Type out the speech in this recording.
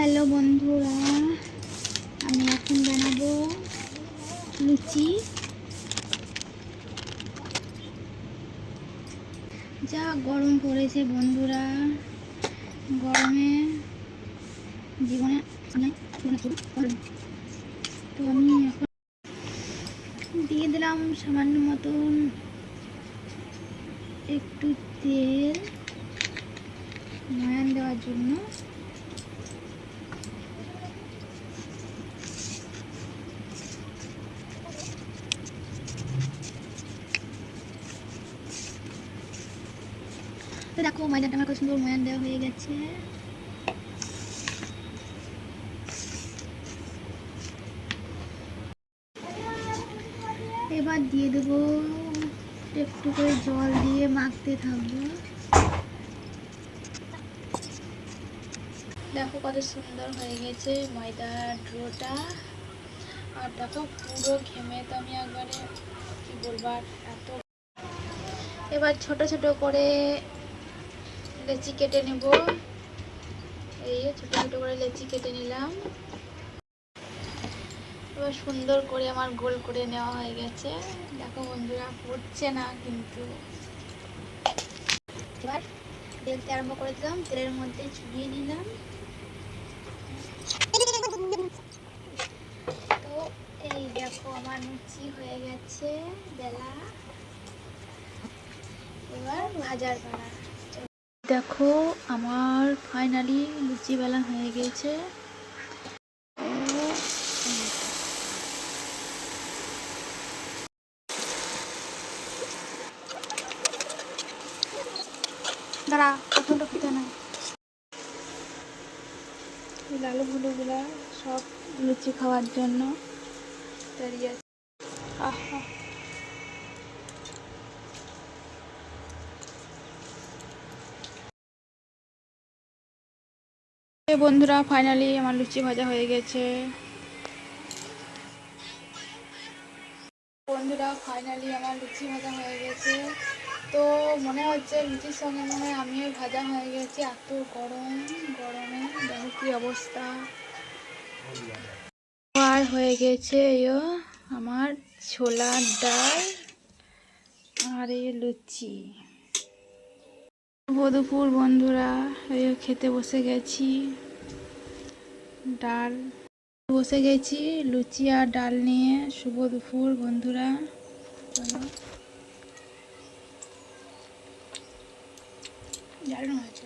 Hello বন্ধুরা, আমি এখন বানাবো লুচি। যা গরম পড়েছে বন্ধুরা, গরমে জীবনে তো আমি এখন দিয়ে দিলাম সামান্য মতন একটু তেল ময়ান দেওয়ার জন্য। তো দেখো ময়দাটা আমার খুব সুন্দর ময়ান দেওয়া হয়ে গেছে। এবার দিয়ে দেবো একটু করে জল দিয়ে মাখতে থাকবো। দেখো কত সুন্দর হয়ে গেছে ময়দার ডোটা। আর দেখো পুরো ঘেমে তো আমি একবারে কি বলবো এত। এবার ছোট ছোট করে লেচি কেটে নেব। এই ছোট ছোট করে লেচি কেটে নিলাম। এবার সুন্দর করে আমার গোল করে নেওয়া হয়ে গেছে। দেখো বন্ধুরা, পড়ছে না কিন্তু। এবার বেলতে আরম্ভ করে দিলাম, তেলের মধ্যে চুবিয়ে নিলাম। তো এই দেখো আমার লুচি হয়ে গেছে বেলা। এবার ভাজার পালা। দেখো আমার ফাইনালি লুচি বেলা হয়ে গেছে। দাঁড়া, প্রথমটা খেতে না। লালু ভুলুগুলা সব লুচি খাওয়ার জন্য দাঁড়িয়ে আছে। আহা, বন্ধুরা ফাইনালি আমার লুচি ভাজা হয়ে গেছে। বন্ধুরা ফাইনালি আমার লুচি ভাজা হয়ে গেছে। তো মনে হচ্ছে লুচির সঙ্গে মনে হয় আমিও ভাজা হয়ে গেছি, এত গরম। গরমে দেখো কি অবস্থা। আর হয়ে গেছে আমার ছোলার ডাল আর এই লুচি। শুভ দুপুর বন্ধুরা, খেতে বসে গেছি। ডাল বসে গেছি লুচি আর ডাল নিয়ে। শুভ দুপুর বন্ধুরা, চলো। দারুণ হয়েছে।